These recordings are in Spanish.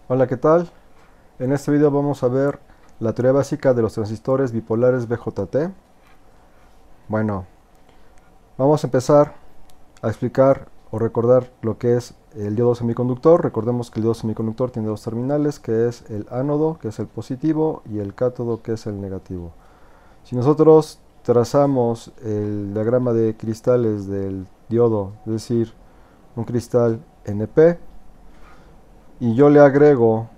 Hola, ¿qué tal? En este video vamos a ver la teoría básica de los transistores bipolares BJT. Bueno, vamos a empezar a explicar o recordar lo que es el diodo semiconductor. Recordemos que el diodo semiconductor tiene dos terminales, que es el ánodo, que es el positivo, y el cátodo, que es el negativo. Si nosotros trazamos el diagrama de cristales del diodo, es decir, un cristal NP, y yo le agrego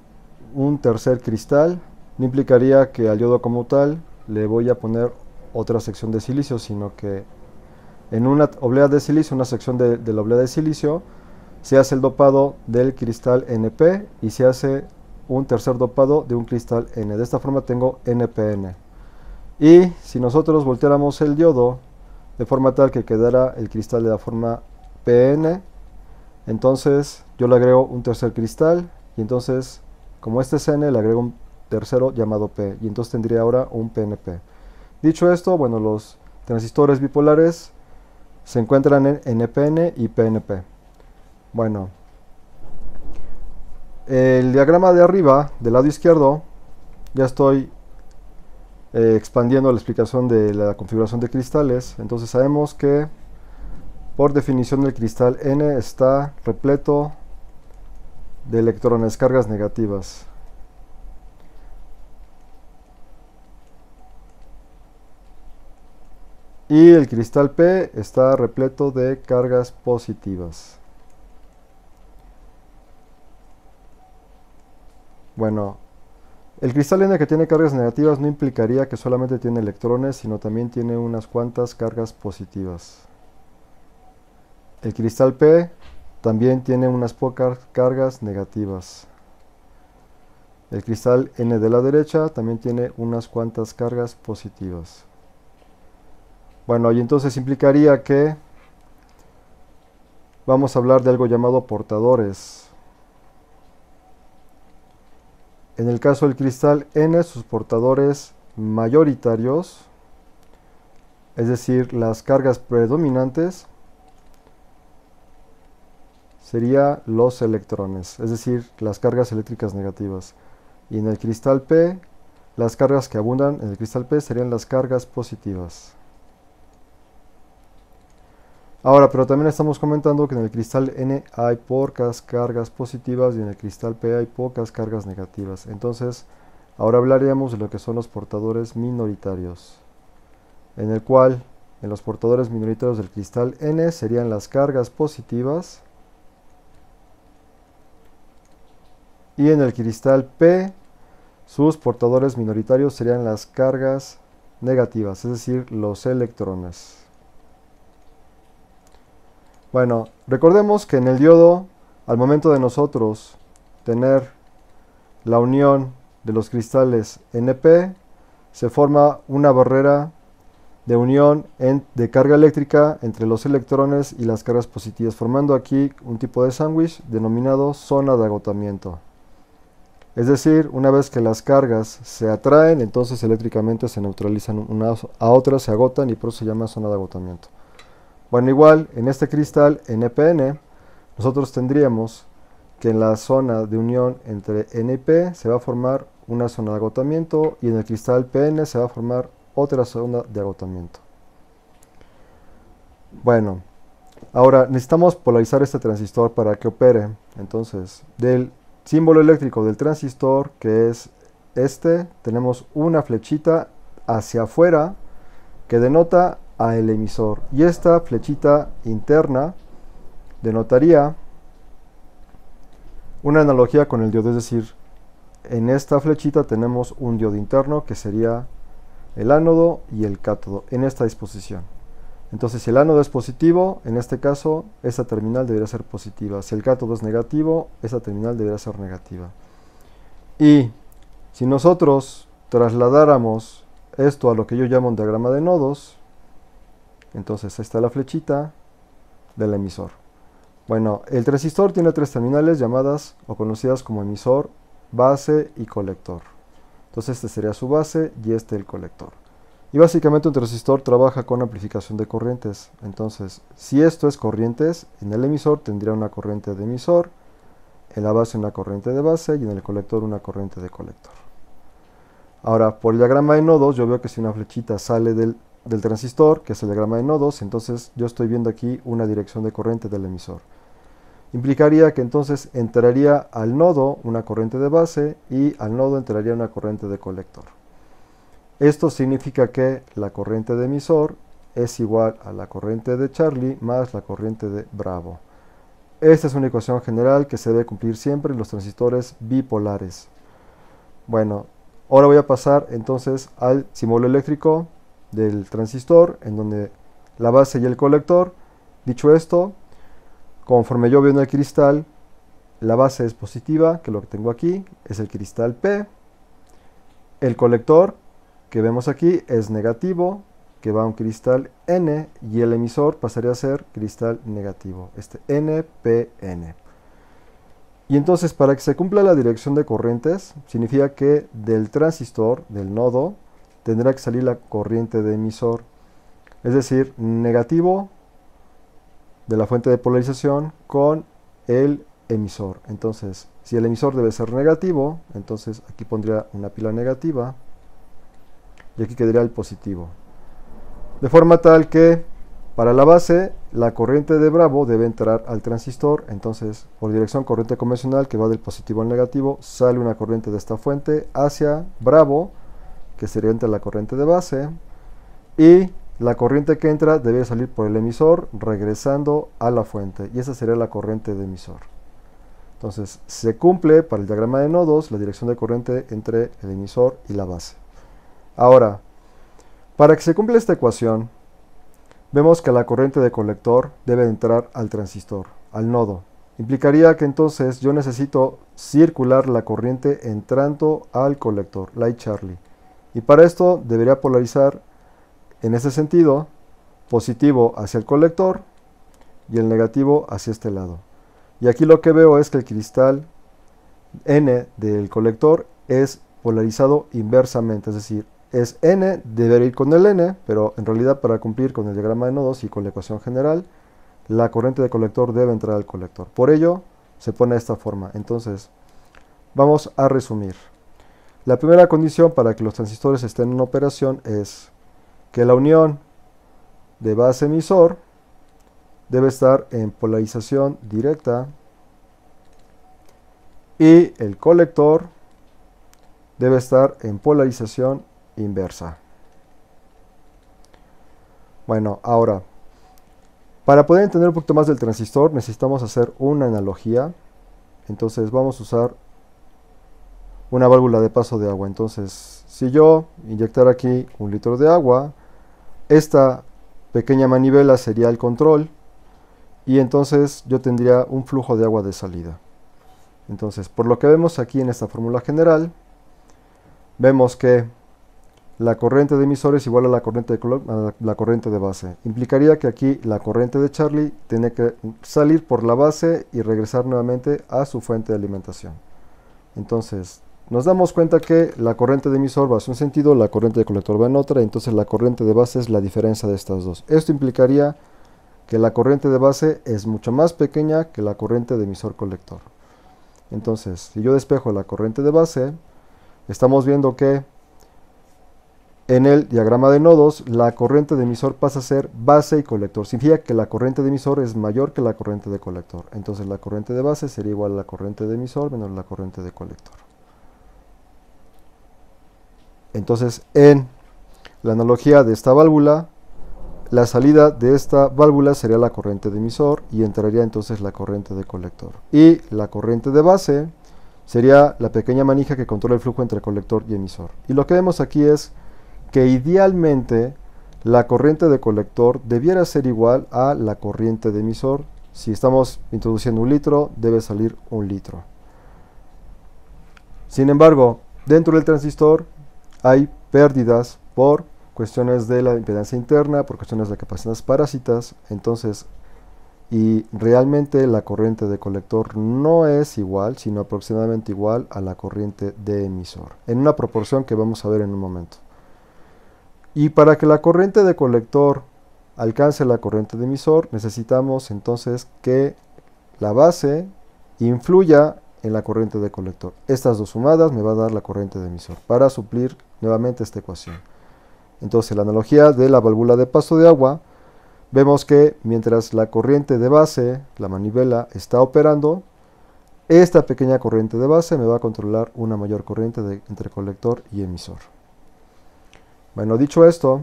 un tercer cristal, no implicaría que al diodo como tal le voy a poner otra sección de silicio, sino que en una oblea de silicio, una sección de la oblea de silicio, se hace el dopado del cristal NP y se hace un tercer dopado de un cristal N. De esta forma tengo NPN. Y si nosotros volteáramos el diodo de forma tal que quedara el cristal de la forma PN, entonces yo le agrego un tercer cristal y entonces, como este es N, le agrego un tercero llamado P y entonces tendría ahora un PNP. Dicho esto, bueno, los transistores bipolares se encuentran en NPN y PNP. Bueno, el diagrama de arriba, del lado izquierdo, ya estoy expandiendo la explicación de la configuración de cristales. Entonces sabemos que por definición el cristal N está repleto de electrones, cargas negativas. Y el cristal P está repleto de cargas positivas. Bueno, el cristal N que tiene cargas negativas no implicaría que solamente tiene electrones, sino también tiene unas cuantas cargas positivas. El cristal P también tiene unas pocas cargas negativas. El cristal N de la derecha también tiene unas cuantas cargas positivas. Bueno, y entonces implicaría que vamos a hablar de algo llamado portadores. En el caso del cristal N, sus portadores mayoritarios, es decir, las cargas predominantes, serían los electrones, es decir, las cargas eléctricas negativas. Y en el cristal P, las cargas que abundan en el cristal P serían las cargas positivas. Ahora, pero también estamos comentando que en el cristal N hay pocas cargas positivas y en el cristal P hay pocas cargas negativas. Entonces, ahora hablaríamos de lo que son los portadores minoritarios, en el cual en los portadores minoritarios del cristal N serían las cargas positivas y en el cristal P sus portadores minoritarios serían las cargas negativas, es decir, los electrones. Bueno, recordemos que en el diodo, al momento de nosotros tener la unión de los cristales NP, se forma una barrera de unión de carga eléctrica entre los electrones y las cargas positivas, formando aquí un tipo de sándwich denominado zona de agotamiento. Es decir, una vez que las cargas se atraen, entonces eléctricamente se neutralizan unas a otras, se agotan y por eso se llama zona de agotamiento. Bueno, igual en este cristal NPN, nosotros tendríamos que en la zona de unión entre N y P se va a formar una zona de agotamiento y en el cristal PN se va a formar otra zona de agotamiento. Bueno, ahora necesitamos polarizar este transistor para que opere. Entonces, del símbolo eléctrico del transistor, que es este, tenemos una flechita hacia afuera que denota al emisor. Y esta flechita interna denotaría una analogía con el diodo, es decir, en esta flechita tenemos un diodo interno que sería el ánodo y el cátodo en esta disposición. Entonces, si el ánodo es positivo, en este caso, esta terminal debería ser positiva. Si el cátodo es negativo, esta terminal debería ser negativa. Y si nosotros trasladáramos esto a lo que yo llamo un diagrama de nodos, entonces esta es la flechita del emisor. Bueno, el transistor tiene tres terminales llamadas o conocidas como emisor, base y colector. Entonces este sería su base y este el colector. Y básicamente un transistor trabaja con amplificación de corrientes. Entonces, si esto es corrientes, en el emisor tendría una corriente de emisor, en la base una corriente de base y en el colector una corriente de colector. Ahora, por el diagrama de nodos, yo veo que si una flechita sale del transistor, que es el diagrama de nodos, entonces yo estoy viendo aquí una dirección de corriente del emisor. Implicaría que entonces entraría al nodo una corriente de base y al nodo entraría una corriente de colector. Esto significa que la corriente de emisor es igual a la corriente de Charlie más la corriente de Bravo. Esta es una ecuación general que se debe cumplir siempre en los transistores bipolares. Bueno, ahora voy a pasar entonces al símbolo eléctrico del transistor, en donde la base y el colector. Dicho esto, conforme yo veo en el cristal, la base es positiva, que es lo que tengo aquí, es el cristal P. El colector, que vemos aquí, es negativo, que va a un cristal N, y el emisor pasaría a ser cristal negativo, este NPN. Y entonces, para que se cumpla la dirección de corrientes, significa que del transistor, del nodo, tendrá que salir la corriente de emisor, es decir, negativo de la fuente de polarización con el emisor. Entonces, si el emisor debe ser negativo, entonces aquí pondría una pila negativa y aquí quedaría el positivo. De forma tal que para la base, la corriente de Bravo debe entrar al transistor, entonces por dirección corriente convencional que va del positivo al negativo, sale una corriente de esta fuente hacia Bravo, que sería entre la corriente de base, y la corriente que entra debe salir por el emisor regresando a la fuente, y esa sería la corriente de emisor. Entonces se cumple para el diagrama de nodos la dirección de corriente entre el emisor y la base. Ahora, para que se cumpla esta ecuación, vemos que la corriente de colector debe entrar al transistor, al nodo. Implicaría que entonces yo necesito circular la corriente entrando al colector, like Charlie. Y para esto debería polarizar en ese sentido, positivo hacia el colector y el negativo hacia este lado. Y aquí lo que veo es que el cristal N del colector es polarizado inversamente, es decir, es N, debería ir con el N, pero en realidad para cumplir con el diagrama de nodos y con la ecuación general, la corriente de colector debe entrar al colector. Por ello, se pone de esta forma. Entonces, vamos a resumir. La primera condición para que los transistores estén en operación es que la unión de base emisor debe estar en polarización directa y el colector debe estar en polarización inversa. Bueno, ahora, para poder entender un poquito más del transistor necesitamos hacer una analogía. Entonces vamos a usar una válvula de paso de agua. Entonces, si yo inyectara aquí 1 litro de agua, esta pequeña manivela sería el control y entonces yo tendría un flujo de agua de salida. Entonces, por lo que vemos aquí en esta fórmula general, vemos que la corriente de emisor es igual a la corriente de base. Implicaría que aquí la corriente de Charlie tiene que salir por la base y regresar nuevamente a su fuente de alimentación. Entonces, nos damos cuenta que la corriente de emisor va hacia un sentido, la corriente de colector va en otra, entonces la corriente de base es la diferencia de estas dos. Esto implicaría que la corriente de base es mucho más pequeña que la corriente de emisor colector. Entonces, si yo despejo la corriente de base, estamos viendo que en el diagrama de nodos, la corriente de emisor pasa a ser base y colector. Significa que la corriente de emisor es mayor que la corriente de colector. Entonces la corriente de base sería igual a la corriente de emisor menos la corriente de colector. Entonces, en la analogía de esta válvula, la salida de esta válvula sería la corriente de emisor y entraría entonces la corriente de colector. Y la corriente de base sería la pequeña manija que controla el flujo entre colector y emisor. Y lo que vemos aquí es que idealmente la corriente de colector debiera ser igual a la corriente de emisor. Si estamos introduciendo 1 litro, debe salir 1 litro. Sin embargo, dentro del transistor hay pérdidas por cuestiones de la impedancia interna, por cuestiones de capacidades parásitas, entonces, y realmente la corriente de colector no es igual, sino aproximadamente igual a la corriente de emisor, en una proporción que vamos a ver en un momento. Y para que la corriente de colector alcance la corriente de emisor, necesitamos entonces que la base influya en la corriente de colector. Estas dos sumadas me va a dar la corriente de emisor para suplir nuevamente esta ecuación. Entonces, la analogía de la válvula de paso de agua, vemos que mientras la corriente de base, la manivela, está operando, esta pequeña corriente de base me va a controlar una mayor corriente entre colector y emisor. Bueno, dicho esto,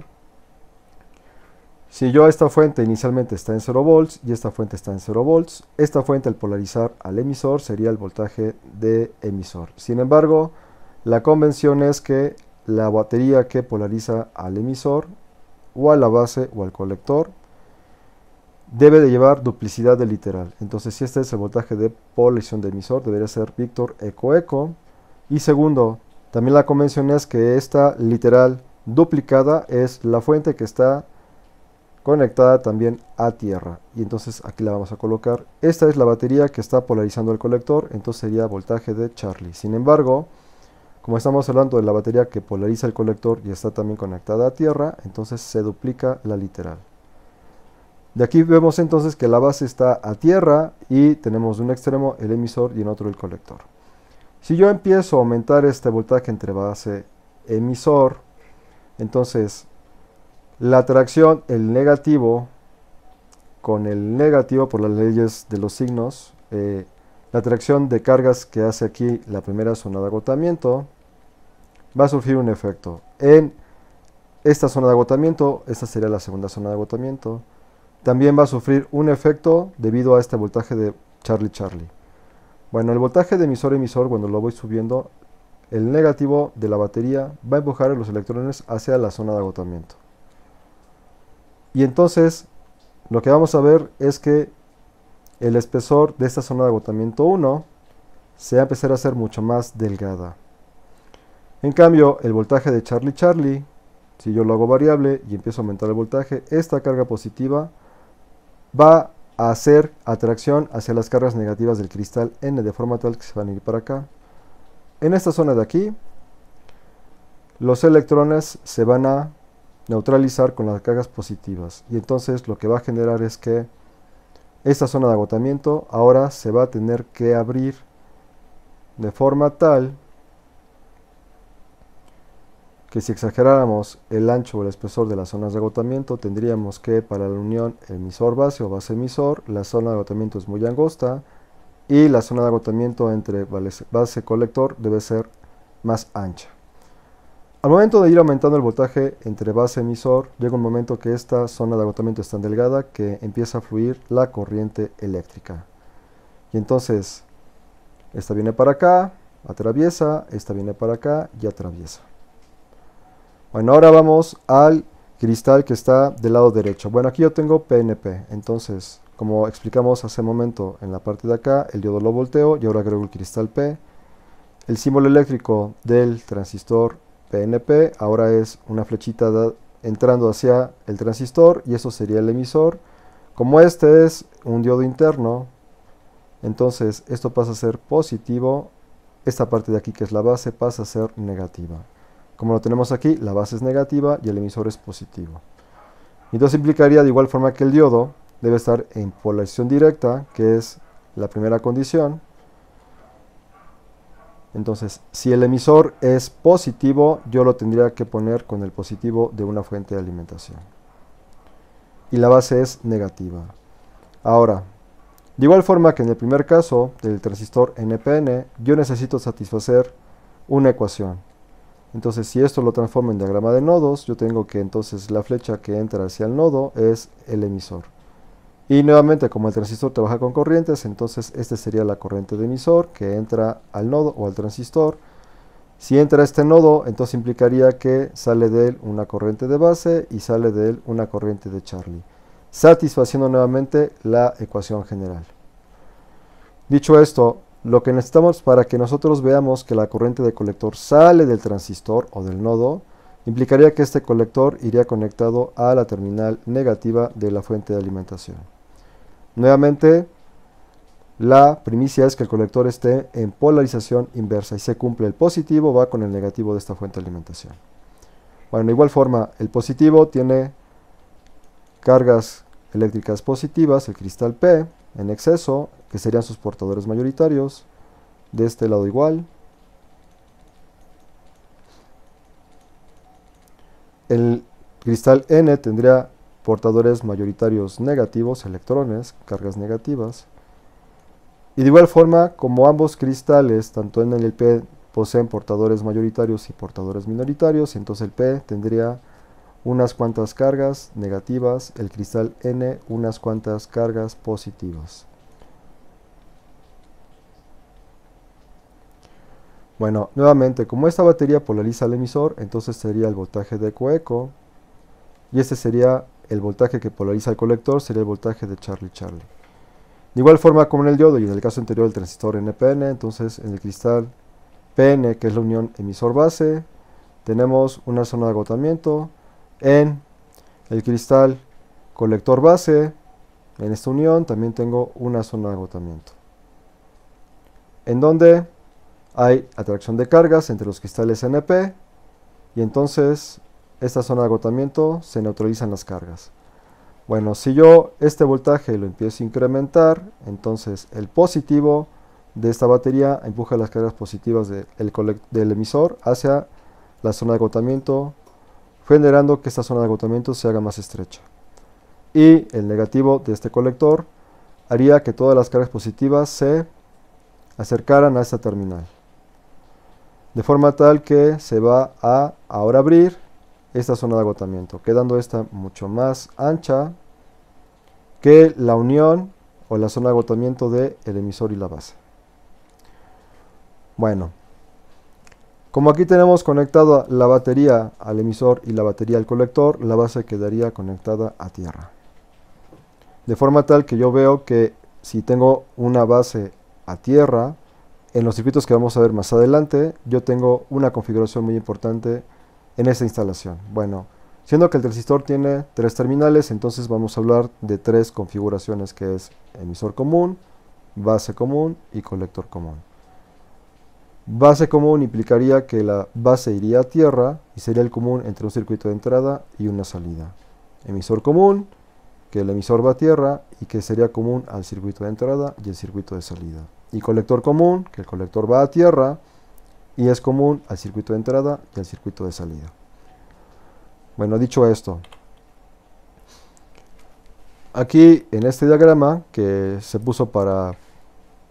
si yo esta fuente inicialmente está en 0 volts y esta fuente está en 0 volts, esta fuente al polarizar al emisor sería el voltaje de emisor. Sin embargo, la convención es que la batería que polariza al emisor o a la base o al colector debe de llevar duplicidad de literal. Entonces, si este es el voltaje de polarización de emisor, debería ser Víctor eco eco. Y segundo, también la convención es que esta literal duplicada es la fuente que está conectada también a tierra. Y entonces aquí la vamos a colocar. Esta es la batería que está polarizando el colector, entonces sería voltaje de Charlie. Sin embargo, como estamos hablando de la batería que polariza el colector y está también conectada a tierra, entonces se duplica la literal. De aquí vemos entonces que la base está a tierra y tenemos de un extremo el emisor y en otro el colector. Si yo empiezo a aumentar este voltaje entre base e emisor, entonces la atracción, el negativo con el negativo por las leyes de los signos, la atracción de cargas que hace aquí la primera zona de agotamiento, va a surgir un efecto. En esta zona de agotamiento, esta sería la segunda zona de agotamiento, también va a sufrir un efecto debido a este voltaje de Charlie. Bueno, el voltaje de emisor-emisor, cuando lo voy subiendo, el negativo de la batería va a empujar a los electrones hacia la zona de agotamiento. Y entonces, lo que vamos a ver es que el espesor de esta zona de agotamiento 1 se va a empezar a hacer mucho más delgada. En cambio, el voltaje de Charlie, si yo lo hago variable y empiezo a aumentar el voltaje, esta carga positiva va a hacer atracción hacia las cargas negativas del cristal N de forma tal que se van a ir para acá. En esta zona de aquí, los electrones se van a neutralizar con las cargas positivas. Y entonces lo que va a generar es que esta zona de agotamiento ahora se va a tener que abrir de forma tal que si exageráramos el ancho o el espesor de las zonas de agotamiento, tendríamos que para la unión emisor-base o base-emisor, la zona de agotamiento es muy angosta y la zona de agotamiento entre base-colector debe ser más ancha. Al momento de ir aumentando el voltaje entre base-emisor, llega un momento que esta zona de agotamiento es tan delgada que empieza a fluir la corriente eléctrica. Y entonces, esta viene para acá, atraviesa, esta viene para acá y atraviesa. Bueno, ahora vamos al cristal que está del lado derecho. Bueno, aquí yo tengo PNP, entonces, como explicamos hace un momento en la parte de acá, el diodo lo volteo y ahora agrego el cristal P. El símbolo eléctrico del transistor PNP ahora es una flechita entrando hacia el transistor y eso sería el emisor. Como este es un diodo interno, entonces esto pasa a ser positivo, esta parte de aquí que es la base pasa a ser negativa. Como lo tenemos aquí, la base es negativa y el emisor es positivo. Entonces implicaría de igual forma que el diodo debe estar en polarización directa, que es la primera condición. Entonces, si el emisor es positivo, yo lo tendría que poner con el positivo de una fuente de alimentación. Y la base es negativa. Ahora, de igual forma que en el primer caso del transistor NPN, yo necesito satisfacer una ecuación. Entonces, si esto lo transformo en diagrama de nodos, yo tengo que entonces la flecha que entra hacia el nodo es el emisor. Y nuevamente, como el transistor trabaja con corrientes, entonces esta sería la corriente de emisor que entra al nodo o al transistor. Si entra a este nodo, entonces implicaría que sale de él una corriente de base y sale de él una corriente de Charlie, satisfaciendo nuevamente la ecuación general. Dicho esto, lo que necesitamos para que nosotros veamos que la corriente de colector sale del transistor o del nodo, implicaría que este colector iría conectado a la terminal negativa de la fuente de alimentación. Nuevamente, la primicia es que el colector esté en polarización inversa y se cumple el positivo, va con el negativo de esta fuente de alimentación. Bueno, de igual forma, el positivo tiene cargas eléctricas positivas, el cristal P, en exceso, que serían sus portadores mayoritarios, de este lado igual. El cristal N tendría portadores mayoritarios negativos, electrones, cargas negativas. Y de igual forma, como ambos cristales, tanto N y el P, poseen portadores mayoritarios y portadores minoritarios, entonces el P tendría unas cuantas cargas negativas, el cristal N unas cuantas cargas positivas. Bueno, nuevamente, como esta batería polariza al emisor, entonces sería el voltaje de eco-eco, y este sería el voltaje que polariza al colector, sería el voltaje de Charlie-Charlie. De igual forma como en el diodo y en el caso anterior del transistor NPN, entonces en el cristal PN, que es la unión emisor-base, tenemos una zona de agotamiento. En el cristal colector-base, en esta unión, también tengo una zona de agotamiento, en donde hay atracción de cargas entre los cristales NP, y entonces esta zona de agotamiento se neutralizan las cargas. Bueno, si yo este voltaje lo empiezo a incrementar, entonces el positivo de esta batería empuja las cargas positivas del emisor hacia la zona de agotamiento, generando que esta zona de agotamiento se haga más estrecha. Y el negativo de este colector haría que todas las cargas positivas se acercaran a esta terminal, de forma tal que se va a ahora abrir esta zona de agotamiento, quedando esta mucho más ancha que la unión o la zona de agotamiento del emisor y la base. Bueno, como aquí tenemos conectada la batería al emisor y la batería al colector, la base quedaría conectada a tierra. De forma tal que yo veo que si tengo una base a tierra, en los circuitos que vamos a ver más adelante, yo tengo una configuración muy importante en esta instalación. Bueno, siendo que el transistor tiene 3 terminales, entonces vamos a hablar de 3 configuraciones, que es emisor común, base común y colector común. Base común implicaría que la base iría a tierra y sería el común entre un circuito de entrada y una salida. Emisor común, que el emisor va a tierra y que sería común al circuito de entrada y el circuito de salida. Y colector común, que el colector va a tierra y es común al circuito de entrada y al circuito de salida. Bueno, dicho esto, aquí en este diagrama que se puso para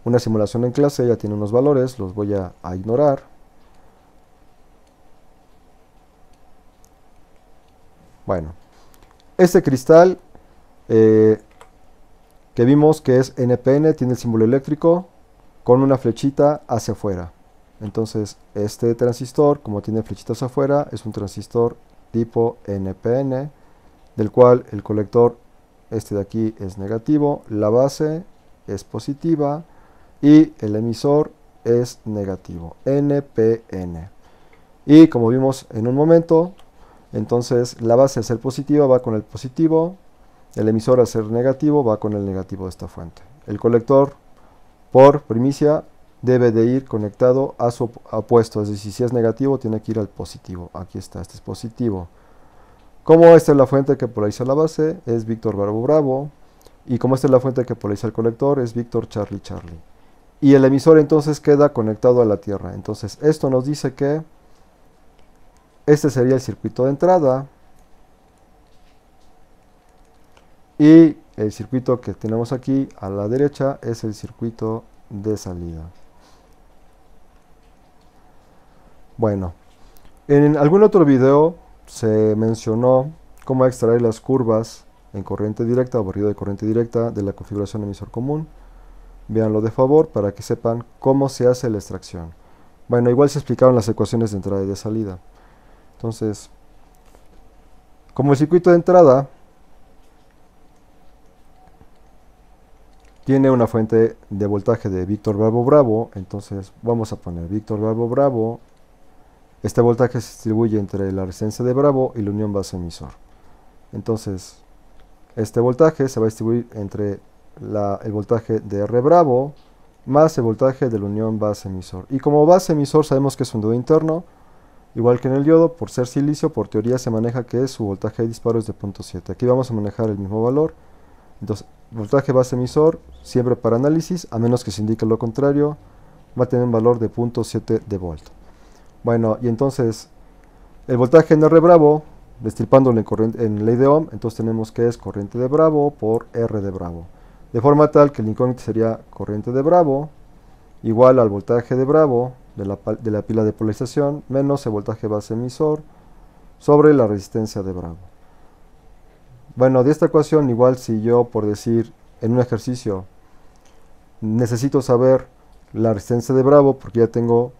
una simulación en clase, ya tiene unos valores, los voy a ignorar. Bueno, este cristal que vimos que es NPN tiene el símbolo eléctrico con una flechita hacia afuera. Entonces este transistor, como tiene flechitas afuera, es un transistor tipo NPN, del cual el colector, este de aquí, es negativo, la base es positiva y el emisor es negativo, NPN. Y como vimos en un momento, entonces la base al ser positiva va con el positivo, el emisor al ser negativo va con el negativo de esta fuente. El colector, por primicia, debe de ir conectado a su opuesto, es decir, si es negativo tiene que ir al positivo. Aquí está, este es positivo. Como esta es la fuente que polariza la base, es Víctor Bravo Bravo, y como esta es la fuente que polariza el colector, es Víctor Charlie Charlie. Y el emisor entonces queda conectado a la tierra. Entonces esto nos dice que este sería el circuito de entrada y el circuito que tenemos aquí a la derecha es el circuito de salida. Bueno, en algún otro video se mencionó cómo extraer las curvas en corriente directa o barrido de corriente directa de la configuración emisor común. Véanlo de favor para que sepan cómo se hace la extracción. Bueno, igual se explicaron las ecuaciones de entrada y de salida. Entonces, como el circuito de entrada tiene una fuente de voltaje de Víctor Bravo Bravo, entonces vamos a poner Víctor Bravo Bravo. Este voltaje se distribuye entre la resistencia de Bravo y la unión base emisor. Entonces, este voltaje se va a distribuir entre el voltaje de R Bravo más el voltaje de la unión base emisor. Y como base emisor sabemos que es un diodo interno, igual que en el diodo, por ser silicio, por teoría se maneja que su voltaje de disparo es de 0.7. Aquí vamos a manejar el mismo valor. Entonces, voltaje base emisor, siempre para análisis, a menos que se indique lo contrario, va a tener un valor de 0.7 de volt. Bueno, y entonces el voltaje en R bravo, destripándolo en ley de Ohm, entonces tenemos que es corriente de bravo por R de bravo. De forma tal que el incógnito sería corriente de bravo igual al voltaje de bravo de la pila de polarización menos el voltaje base emisor sobre la resistencia de bravo. Bueno, de esta ecuación, igual si yo, por decir, en un ejercicio, necesito saber la resistencia de bravo porque ya tengo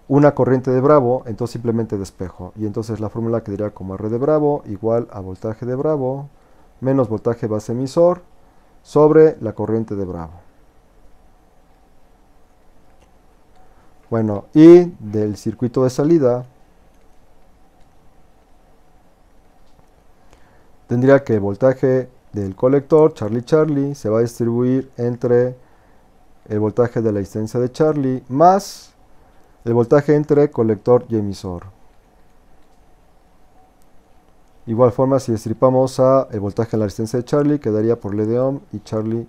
una corriente de bravo, entonces simplemente despejo. Y entonces la fórmula quedaría como R de bravo igual a voltaje de bravo menos voltaje base emisor sobre la corriente de bravo. Bueno, y del circuito de salida tendría que el voltaje del colector, Charlie Charlie, se va a distribuir entre el voltaje de la resistencia de Charlie más el voltaje entre colector y emisor. Igual forma, si destripamos a el voltaje de la resistencia de Charlie, quedaría por ley de Ohm y Charlie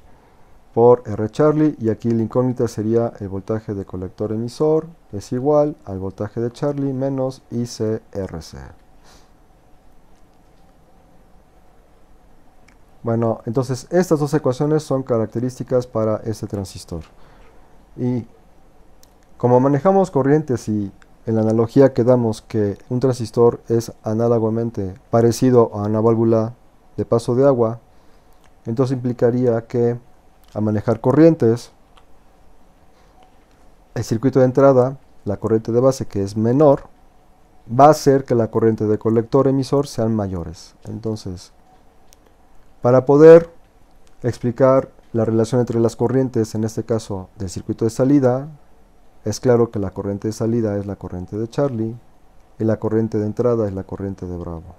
por R Charlie, y aquí la incógnita sería el voltaje de colector emisor es igual al voltaje de Charlie menos ICRC. Bueno, entonces estas dos ecuaciones son características para este transistor. Y como manejamos corrientes y en la analogía que damos que un transistor es análogamente parecido a una válvula de paso de agua, entonces implicaría que al manejar corrientes, el circuito de entrada, la corriente de base que es menor, va a hacer que la corriente de colector emisor sean mayores. Entonces, para poder explicar la relación entre las corrientes, en este caso del circuito de salida, es claro que la corriente de salida es la corriente de Charlie y la corriente de entrada es la corriente de Bravo.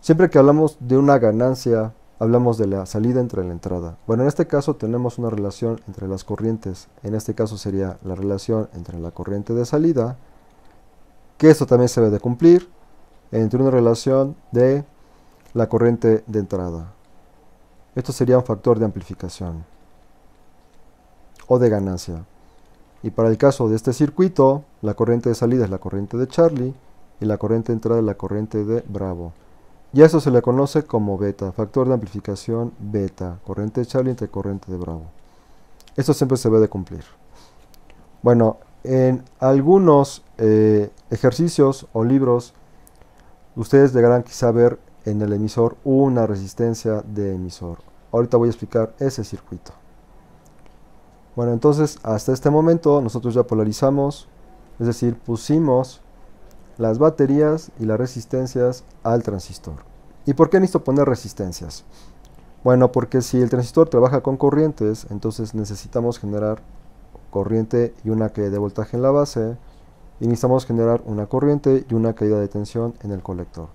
Siempre que hablamos de una ganancia, hablamos de la salida entre la entrada. Bueno, en este caso tenemos una relación entre las corrientes. En este caso sería la relación entre la corriente de salida, que esto también se debe de cumplir, entre una relación de la corriente de entrada. Esto sería un factor de amplificación o de ganancia. Y para el caso de este circuito, la corriente de salida es la corriente de Charlie y la corriente de entrada es la corriente de Bravo. Y a eso se le conoce como beta, factor de amplificación beta, corriente de Charlie entre corriente de Bravo. Esto siempre se debe de cumplir. Bueno, en algunos ejercicios o libros, ustedes llegarán quizá a ver en el emisor una resistencia de emisor. Ahorita voy a explicar ese circuito. Bueno, entonces hasta este momento nosotros ya polarizamos, es decir, pusimos las baterías y las resistencias al transistor. ¿Y por qué necesito poner resistencias? Bueno, porque si el transistor trabaja con corrientes, entonces necesitamos generar corriente y una caída de voltaje en la base, y necesitamos generar una corriente y una caída de tensión en el colector.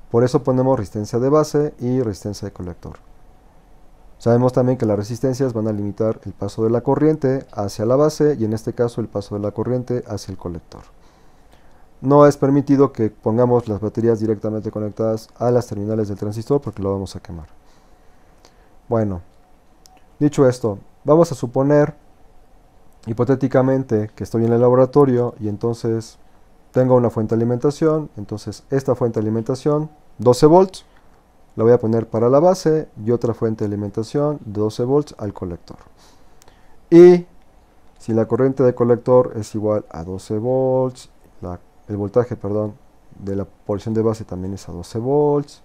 Por eso ponemos resistencia de base y resistencia de colector. Sabemos también que las resistencias van a limitar el paso de la corriente hacia la base y en este caso el paso de la corriente hacia el colector. No es permitido que pongamos las baterías directamente conectadas a las terminales del transistor porque lo vamos a quemar. Bueno, dicho esto, vamos a suponer hipotéticamente que estoy en el laboratorio y entonces tengo una fuente de alimentación. Entonces esta fuente de alimentación, 12 volts, la voy a poner para la base y otra fuente de alimentación de 12 volts al colector. Y si la corriente de colector es igual a 12 volts, el voltaje, de la porción de base también es a 12 volts.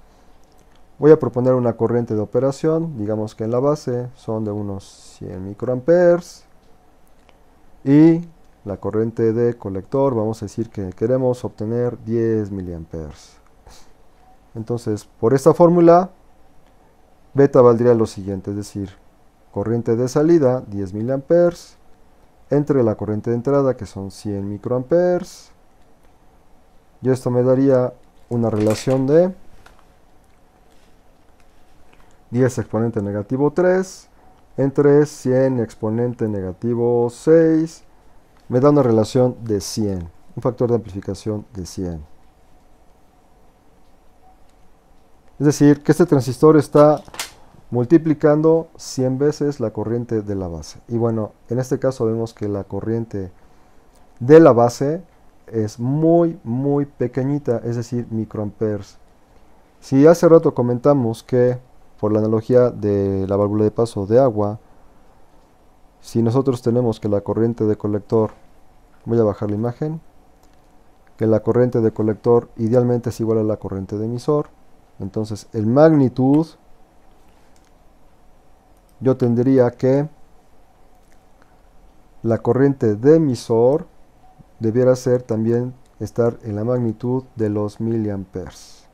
Voy a proponer una corriente de operación, digamos que en la base son de unos 100 microamperes. Y la corriente de colector, vamos a decir que queremos obtener 10 miliamperes. Entonces, por esta fórmula, beta valdría lo siguiente, es decir, corriente de salida, 10 miliamperes, entre la corriente de entrada, que son 100 microamperes, y esto me daría una relación de 10 exponente negativo 3 entre 100 exponente negativo 6, me da una relación de 100, un factor de amplificación de 100. Es decir, que este transistor está multiplicando 100 veces la corriente de la base. Y bueno, en este caso vemos que la corriente de la base es muy pequeñita, es decir, microamperes. Si hace rato comentamos que por la analogía de la válvula de paso de agua, si nosotros tenemos que la corriente de colector, voy a bajar la imagen, que la corriente de colector idealmente es igual a la corriente de emisor, entonces el magnitud, yo tendría que la corriente de emisor debiera ser también estar en la magnitud de los miliamperes.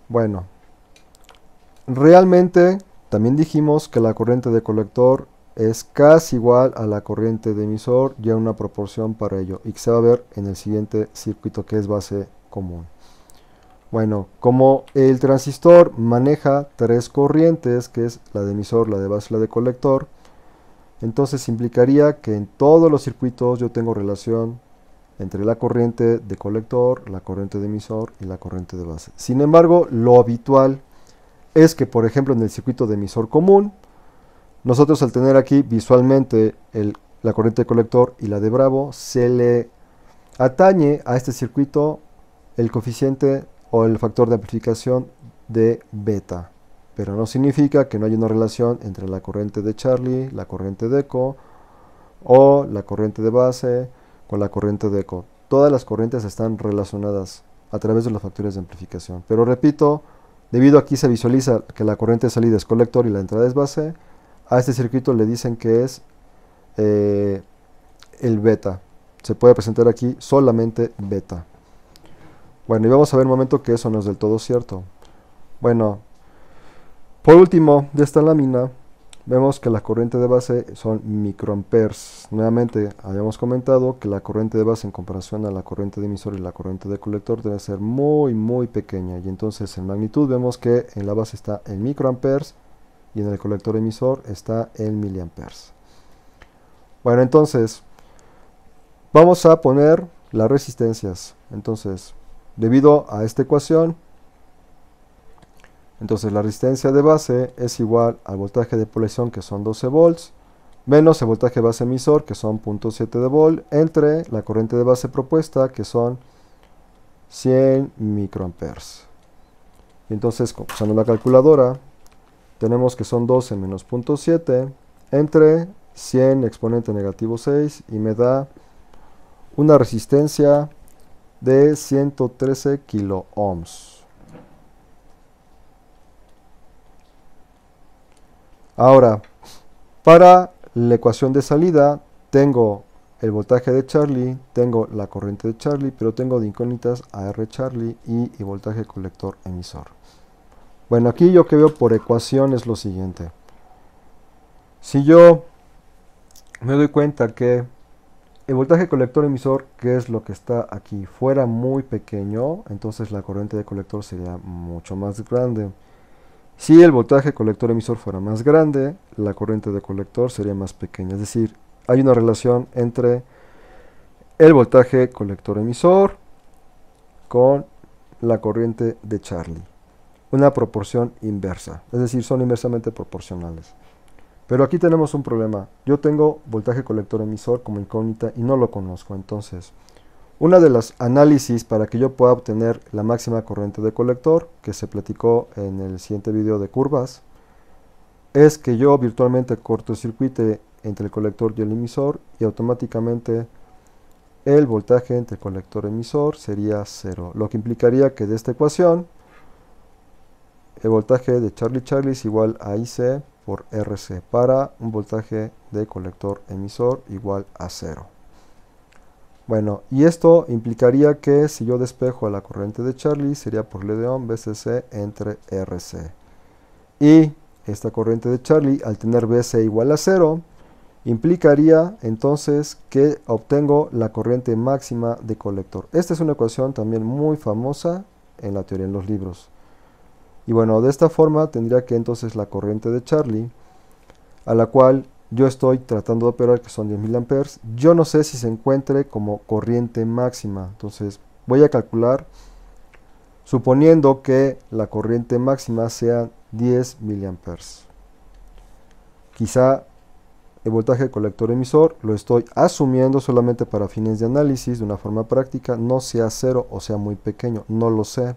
Bueno, realmente también dijimos que la corriente de colector es casi igual a la corriente de emisor, ya una proporción para ello, y que se va a ver en el siguiente circuito, que es base común. Bueno, como el transistor maneja tres corrientes, que es la de emisor, la de base y la de colector, entonces implicaría que en todos los circuitos yo tengo relación entre la corriente de colector, la corriente de emisor y la corriente de base. Sin embargo, lo habitual es que, por ejemplo, en el circuito de emisor común, nosotros al tener aquí visualmente la corriente de colector y la de Bravo, se le atañe a este circuito el coeficiente o el factor de amplificación de beta. Pero no significa que no haya una relación entre la corriente de Charlie, la corriente de eco, o la corriente de base con la corriente de eco. Todas las corrientes están relacionadas a través de los factores de amplificación. Pero repito, debido a que aquí se visualiza que la corriente de salida es colector y la entrada es base, a este circuito le dicen que es el beta. Se puede presentar aquí solamente beta. Bueno, y vamos a ver un momento que eso no es del todo cierto. Bueno, por último, de esta lámina, vemos que la corriente de base son microamperes. Nuevamente, habíamos comentado que la corriente de base en comparación a la corriente de emisor y la corriente de colector debe ser muy pequeña. Y entonces en magnitud vemos que en la base está en microamperes y en el colector emisor está en miliamperes. Bueno, entonces vamos a poner las resistencias. Entonces, debido a esta ecuación, entonces la resistencia de base es igual al voltaje de polación, que son 12 volts, menos el voltaje base emisor, que son 0.7 de volt, entre la corriente de base propuesta, que son 100 microamperes. Y entonces, usando la calculadora, tenemos que son 12 menos 0.7 entre 100 exponente negativo 6 y me da una resistencia de 113 kilo ohms. Ahora, para la ecuación de salida tengo el voltaje de Charlie, tengo la corriente de Charlie, pero tengo de incógnitas a R Charlie y el voltaje colector emisor. Bueno, aquí yo que veo por ecuación es lo siguiente. Si yo me doy cuenta que el voltaje colector emisor, que es lo que está aquí, fuera muy pequeño, entonces la corriente de colector sería mucho más grande. Si el voltaje colector emisor fuera más grande, la corriente de colector sería más pequeña. Es decir, hay una relación entre el voltaje colector emisor con la corriente de Charlie. Una proporción inversa, es decir, son inversamente proporcionales. Pero aquí tenemos un problema. Yo tengo voltaje colector emisor como incógnita y no lo conozco. Entonces, una de las análisis para que yo pueda obtener la máxima corriente de colector, que se platicó en el siguiente video de curvas, es que yo virtualmente cortocircuite entre el colector y el emisor y automáticamente el voltaje entre el colector y emisor sería 0. Lo que implicaría que de esta ecuación el voltaje de Charlie Charlie es igual a IC por RC para un voltaje de colector emisor igual a 0. Bueno, y esto implicaría que si yo despejo a la corriente de Charlie sería por L de Ohm BCC entre RC. Y esta corriente de Charlie, al tener BC igual a 0, implicaría entonces que obtengo la corriente máxima de colector. Esta es una ecuación también muy famosa en la teoría en los libros. Y bueno, de esta forma tendría que entonces la corriente de Charlie, a la cual yo estoy tratando de operar, que son 10 mA, yo no sé si se encuentre como corriente máxima. Entonces voy a calcular, suponiendo que la corriente máxima sea 10 miliamperes. Quizá el voltaje colector-emisor lo estoy asumiendo solamente para fines de análisis de una forma práctica, no sea cero o sea muy pequeño, no lo sé.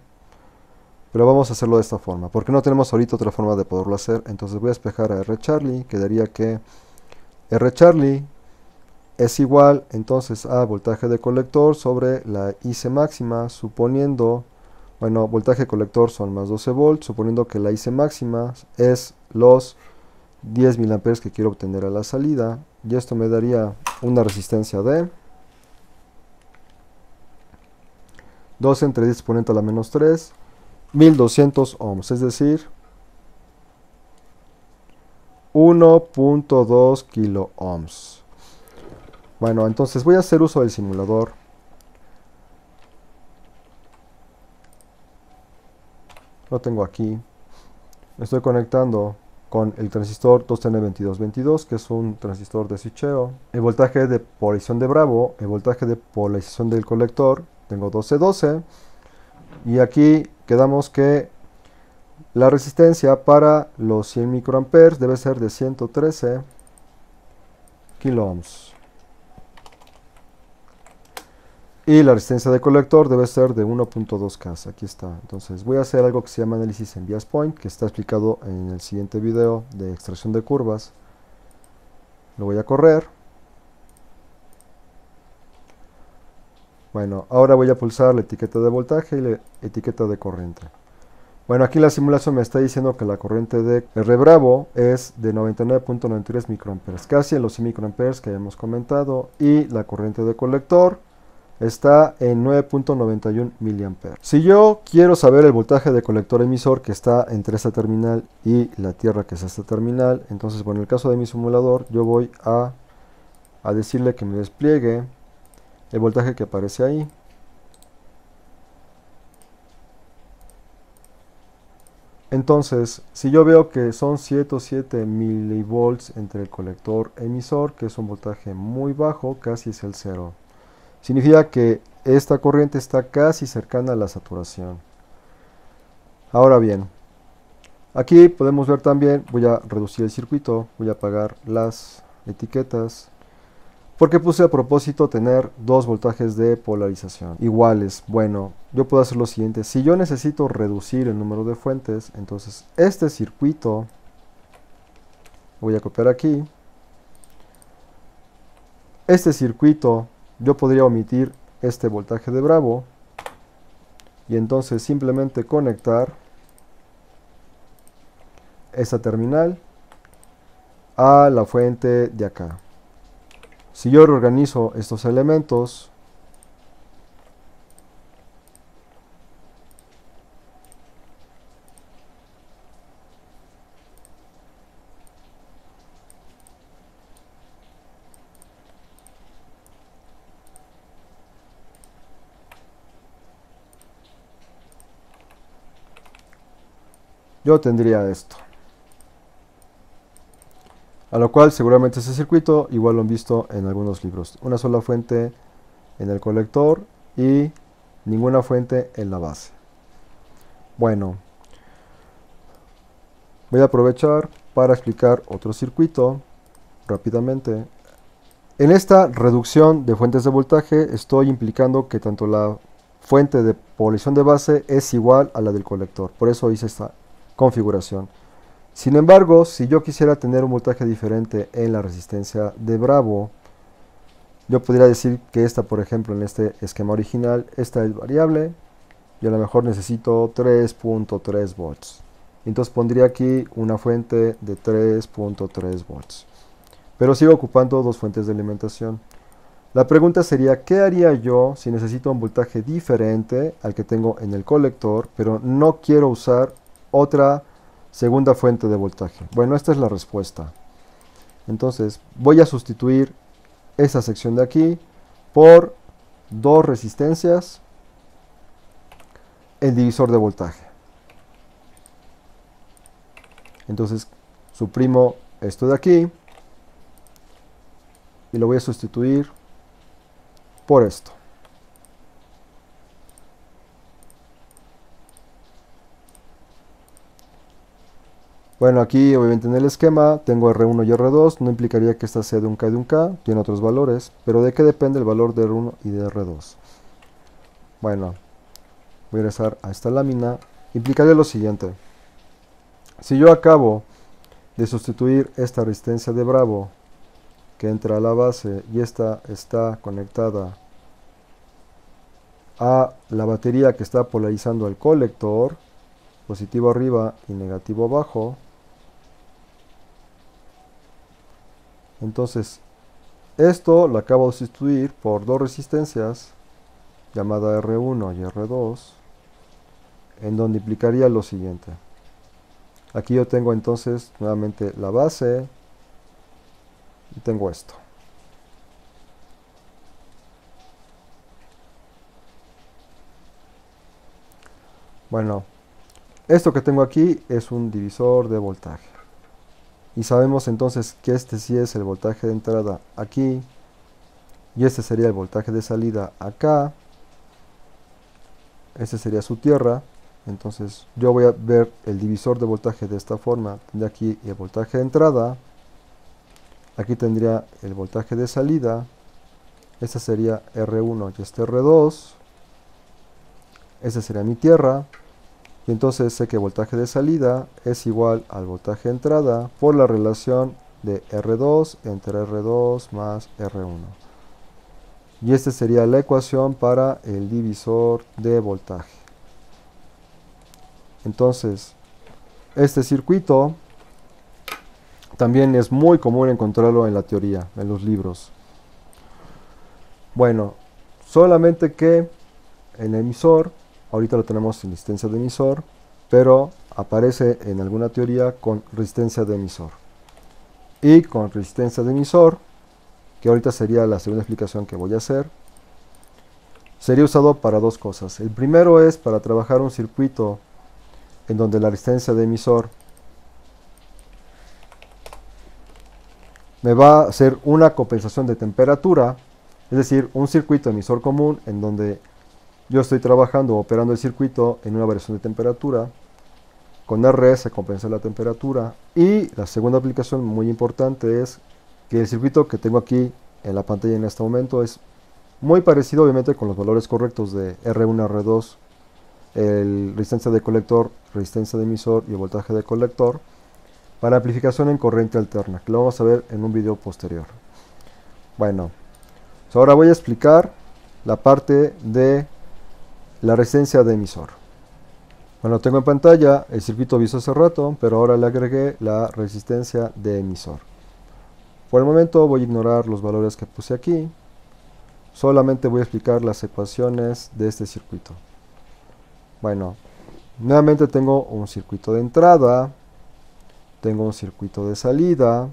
Pero vamos a hacerlo de esta forma, porque no tenemos ahorita otra forma de poderlo hacer. Entonces voy a despejar a R Charlie, quedaría que R Charlie es igual entonces a voltaje de colector sobre la IC máxima, suponiendo, bueno, voltaje colector son más 12 volts, suponiendo que la IC máxima es los 10 miliamperes que quiero obtener a la salida, y esto me daría una resistencia de 12 entre 10 exponente a la menos 3, 1200 ohms, es decir, 1.2 kilo ohms. Bueno, entonces voy a hacer uso del simulador. Lo tengo aquí. Estoy conectando con el transistor 2TN2222, que es un transistor de switcheo. El voltaje de polarización de Bravo, el voltaje de polarización del colector, tengo 1212. Y aquí quedamos que la resistencia para los 100 microamperes debe ser de 113 kilo ohms. Y la resistencia de colector debe ser de 1.2 K. Aquí está. Entonces voy a hacer algo que se llama análisis en bias point, que está explicado en el siguiente video de extracción de curvas. Lo voy a correr. Bueno, ahora voy a pulsar la etiqueta de voltaje y la etiqueta de corriente. Bueno, aquí la simulación me está diciendo que la corriente de R Bravo es de 99.93 microamperes, casi en los 100 microamperes que habíamos comentado, y la corriente de colector está en 9.91 miliamperes. Si yo quiero saber el voltaje de colector emisor que está entre esta terminal y la tierra que es esta terminal, entonces, bueno, en el caso de mi simulador, yo voy a decirle que me despliegue el voltaje que aparece ahí. Entonces, si yo veo que son 107 milivolts entre el colector emisor, que es un voltaje muy bajo, casi es el cero. Significa que esta corriente está casi cercana a la saturación. Ahora bien, aquí podemos ver también, voy a reducir el circuito, voy a apagar las etiquetas, porque puse a propósito tener dos voltajes de polarización iguales. Bueno, yo puedo hacer lo siguiente, si yo necesito reducir el número de fuentes, entonces este circuito, voy a copiar aquí, este circuito yo podría omitir este voltaje de Bravo y entonces simplemente conectar esta terminal a la fuente de acá. Si yo reorganizo estos elementos, yo tendría esto. A lo cual seguramente ese circuito igual lo han visto en algunos libros. Una sola fuente en el colector y ninguna fuente en la base. Bueno, voy a aprovechar para explicar otro circuito rápidamente. En esta reducción de fuentes de voltaje estoy implicando que tanto la fuente de polarización de base es igual a la del colector. Por eso hice esta configuración. Sin embargo, si yo quisiera tener un voltaje diferente en la resistencia de Bravo, yo podría decir que esta, por ejemplo, en este esquema original, esta es variable y a lo mejor necesito 3.3 volts. Entonces pondría aquí una fuente de 3.3 volts. Pero sigo ocupando dos fuentes de alimentación. La pregunta sería, ¿qué haría yo si necesito un voltaje diferente al que tengo en el colector, pero no quiero usar otra segunda fuente de voltaje? Bueno, esta es la respuesta. Entonces, voy a sustituir esta sección de aquí por dos resistencias, el divisor de voltaje. Entonces, suprimo esto de aquí y lo voy a sustituir por esto. Bueno, aquí obviamente en el esquema tengo R1 y R2, no implicaría que esta sea de un K y de un K, tiene otros valores, pero ¿de qué depende el valor de R1 y de R2? Bueno, voy a regresar a esta lámina, implicaría lo siguiente. Si yo acabo de sustituir esta resistencia de Bravo que entra a la base y esta está conectada a la batería que está polarizando al colector, positivo arriba y negativo abajo, entonces esto lo acabo de sustituir por dos resistencias llamada R1 y R2, en donde implicaría lo siguiente. Aquí yo tengo entonces nuevamente la base y tengo esto. Bueno, esto que tengo aquí es un divisor de voltaje. Y sabemos entonces que este sí es el voltaje de entrada aquí. Y este sería el voltaje de salida acá. Este sería su tierra. Entonces yo voy a ver el divisor de voltaje de esta forma. Tendría aquí el voltaje de entrada. Aquí tendría el voltaje de salida. Este sería R1 y este R2. Este sería mi tierra. Y entonces sé que el voltaje de salida es igual al voltaje de entrada por la relación de R2 entre R2 más R1. Y esta sería la ecuación para el divisor de voltaje. Entonces, este circuito también es muy común encontrarlo en la teoría, en los libros. Bueno, solamente que en el emisor, ahorita lo tenemos en resistencia de emisor, pero aparece en alguna teoría con resistencia de emisor. Y con resistencia de emisor, que ahorita sería la segunda explicación que voy a hacer, sería usado para dos cosas. El primero es para trabajar un circuito en donde la resistencia de emisor me va a hacer una compensación de temperatura, es decir, un circuito emisor común en donde yo estoy trabajando o operando el circuito en una variación de temperatura. Con R se compensa la temperatura. Y la segunda aplicación muy importante es que el circuito que tengo aquí en la pantalla en este momento es muy parecido obviamente con los valores correctos de R1, R2, el resistencia de colector, resistencia de emisor y el voltaje de colector, para amplificación en corriente alterna, que lo vamos a ver en un video posterior. Bueno, ahora voy a explicar la parte de la resistencia de emisor. Bueno, tengo en pantalla el circuito visto hace rato, pero ahora le agregué la resistencia de emisor. Por el momento voy a ignorar los valores que puse aquí. Solamente voy a explicar las ecuaciones de este circuito. Bueno, nuevamente tengo un circuito de entrada, tengo un circuito de salida,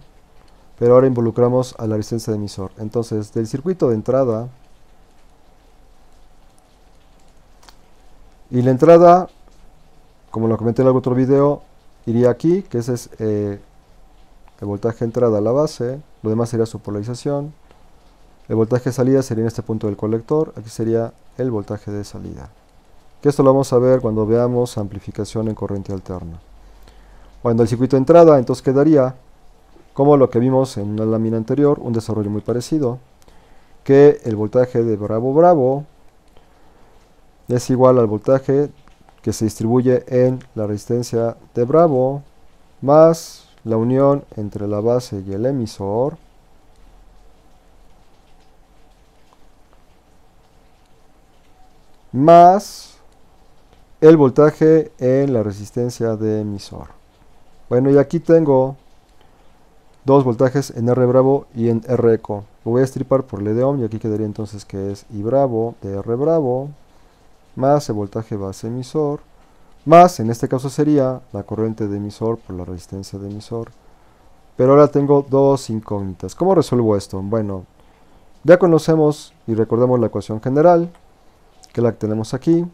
pero ahora involucramos a la resistencia de emisor. Entonces, del circuito de entrada, y la entrada, como lo comenté en el otro video, iría aquí, que ese es el voltaje de entrada a la base, lo demás sería su polarización. El voltaje de salida sería en este punto del colector, aquí sería el voltaje de salida. Que esto lo vamos a ver cuando veamos amplificación en corriente alterna. Cuando el circuito de entrada, entonces quedaría como lo que vimos en una lámina anterior, un desarrollo muy parecido, que el voltaje de Bravo Bravo es igual al voltaje que se distribuye en la resistencia de Bravo más la unión entre la base y el emisor más el voltaje en la resistencia de emisor. Bueno, y aquí tengo dos voltajes en R bravo y en R eco. Lo voy a estripar por L de ohm y aquí quedaría entonces que es I bravo de R bravo más el voltaje base emisor más, en este caso sería la corriente de emisor por la resistencia de emisor. Pero ahora tengo dos incógnitas. ¿Cómo resuelvo esto? Bueno, ya conocemos y recordemos la ecuación general, que la que tenemos aquí,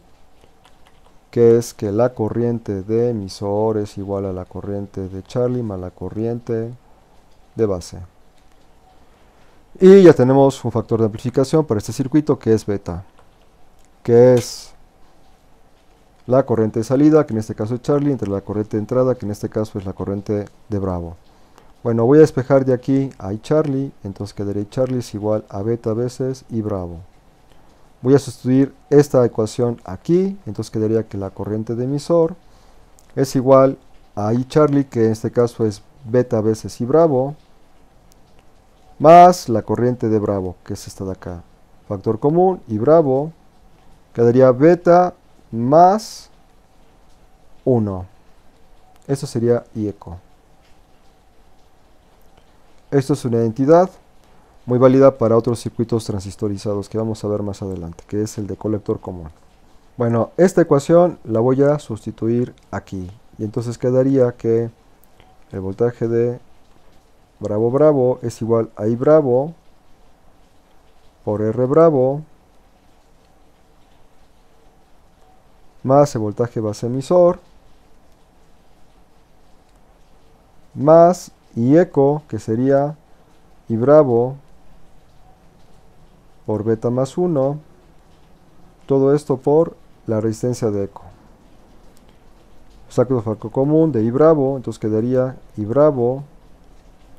que es que la corriente de emisor es igual a la corriente de Charlie más la corriente de base. Y ya tenemos un factor de amplificación para este circuito que es beta, que es la corriente de salida, que en este caso es Charlie, entre la corriente de entrada, que en este caso es la corriente de Bravo. Bueno, voy a despejar de aquí a I Charlie, entonces quedaría I Charlie es igual a beta veces I Bravo. Voy a sustituir esta ecuación aquí, entonces quedaría que la corriente de emisor es igual a I Charlie, que en este caso es beta veces I Bravo, más la corriente de Bravo, que es esta de acá. Factor común, I Bravo, quedaría beta más 1. Eso sería I eco. Esto es una identidad muy válida para otros circuitos transistorizados que vamos a ver más adelante, que es el de colector común. Bueno, esta ecuación la voy a sustituir aquí. Y entonces quedaría que el voltaje de Bravo Bravo es igual a I Bravo por R Bravo más el voltaje base emisor más I eco, que sería I Bravo por beta más 1, todo esto por la resistencia de eco. Saco el factor común de I Bravo, entonces quedaría I Bravo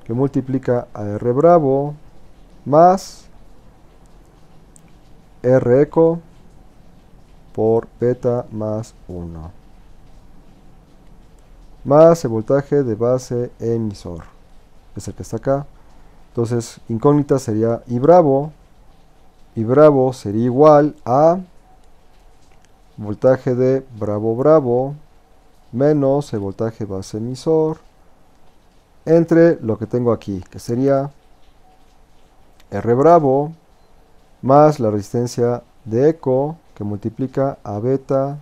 que multiplica a R Bravo más R eco por beta más 1 más el voltaje de base emisor, es el que está acá. Entonces incógnita sería I Bravo sería igual a voltaje de Bravo Bravo menos el voltaje base emisor entre lo que tengo aquí, que sería R Bravo más la resistencia de eco que multiplica a beta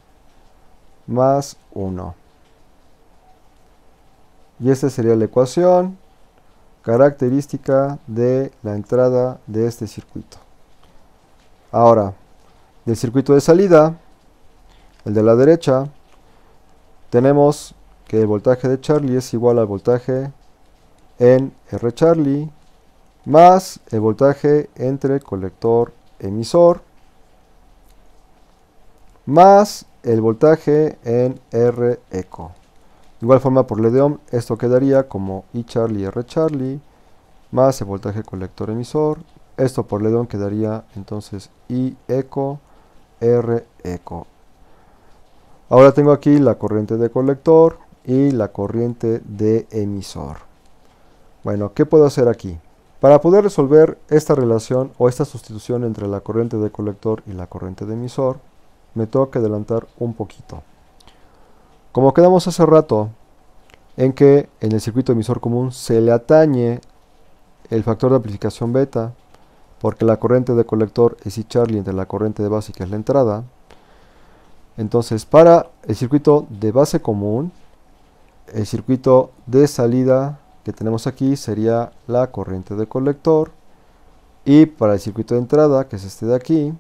más 1. Y esta sería la ecuación característica de la entrada de este circuito. Ahora, del circuito de salida, el de la derecha, tenemos que el voltaje de Charlie es igual al voltaje en R Charlie más el voltaje entre colector emisor más el voltaje en R eco. De igual forma por ley de Ohm, esto quedaría como I Charlie R Charlie más el voltaje colector emisor. Esto por ley de Ohm quedaría entonces I eco R eco. Ahora tengo aquí la corriente de colector y la corriente de emisor. Bueno, ¿qué puedo hacer aquí? Para poder resolver esta relación o esta sustitución entre la corriente de colector y la corriente de emisor, me tengo que adelantar un poquito. Como quedamos hace rato, en que en el circuito emisor común se le atañe el factor de amplificación beta, porque la corriente de colector es I Charlie entre la corriente de base, que es la entrada. Entonces, para el circuito de base común, el circuito de salida que tenemos aquí sería la corriente de colector, y para el circuito de entrada, que es este de aquí,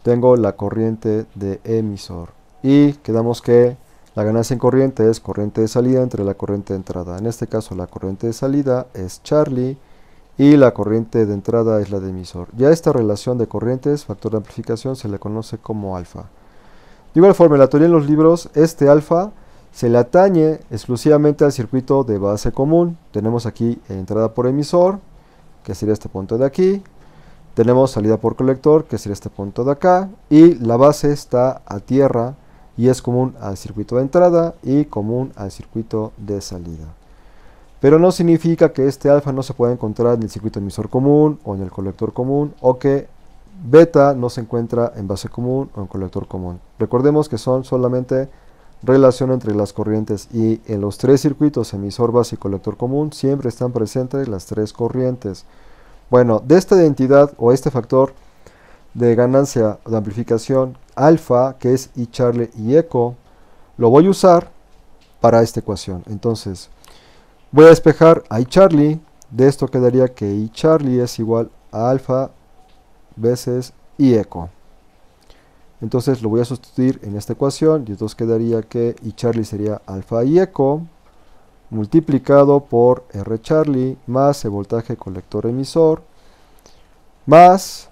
tengo la corriente de emisor. Y quedamos que la ganancia en corriente es corriente de salida entre la corriente de entrada. En este caso la corriente de salida es Charlie y la corriente de entrada es la de emisor. Ya esta relación de corrientes, factor de amplificación, se le conoce como alfa. De igual forma, en la teoría en los libros, este alfa se le atañe exclusivamente al circuito de base común. Tenemos aquí entrada por emisor, que sería este punto de aquí. Tenemos salida por colector, que sería este punto de acá. Y la base está a tierra y es común al circuito de entrada y común al circuito de salida. Pero no significa que este alfa no se pueda encontrar en el circuito emisor común o en el colector común, o que beta no se encuentra en base común o en colector común. Recordemos que son solamente relación entre las corrientes, y en los tres circuitos emisor, base y colector común siempre están presentes las tres corrientes. Bueno, de esta identidad o este factor de ganancia de amplificación alfa, que es I Charlie y eco, lo voy a usar para esta ecuación. Entonces voy a despejar a I Charlie. De esto quedaría que I Charlie es igual a alfa veces I eco. Entonces lo voy a sustituir en esta ecuación y entonces quedaría que I Charlie sería alfa I eco multiplicado por R Charlie más el voltaje colector emisor más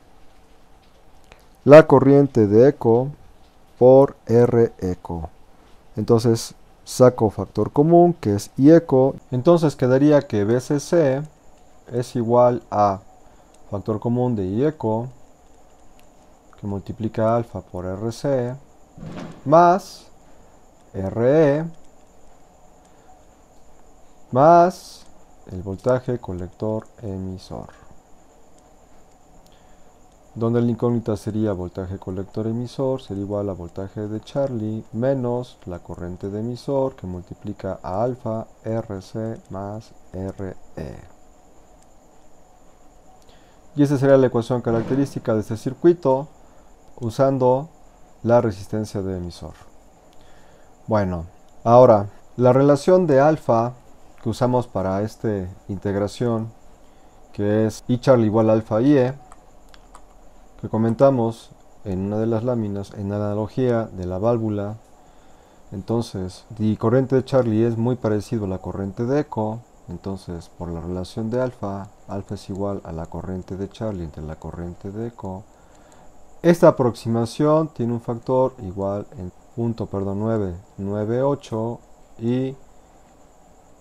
la corriente de eco por R eco. Entonces saco factor común, que es I eco. Entonces quedaría que BCC es igual a factor común de I eco, que multiplica alfa por RC, más RE, más el voltaje colector emisor, donde la incógnita sería voltaje colector emisor sería igual a voltaje de Charlie menos la corriente de emisor, que multiplica a alfa RC más RE. Y esa sería la ecuación característica de este circuito usando la resistencia de emisor. Bueno, ahora la relación de alfa que usamos para esta integración, que es I Charlie igual a alfa IE, que comentamos en una de las láminas en analogía de la válvula. Entonces, la corriente de Charlie es muy parecido a la corriente de eco. Entonces, por la relación de alfa, alfa es igual a la corriente de Charlie entre la corriente de eco. Esta aproximación tiene un factor igual en 0.998 y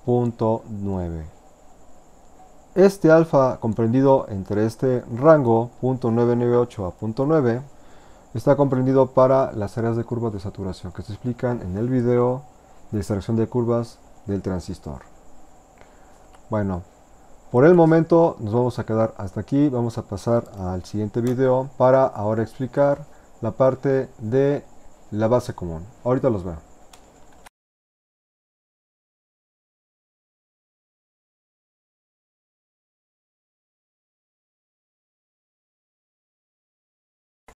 0.9. Este alfa comprendido entre este rango 0.998 a 0.9 está comprendido para las áreas de curva de saturación que se explican en el video de extracción de curvas del transistor. Bueno, por el momento nos vamos a quedar hasta aquí. Vamos a pasar al siguiente video para ahora explicar la parte de la base común. Ahorita los veo.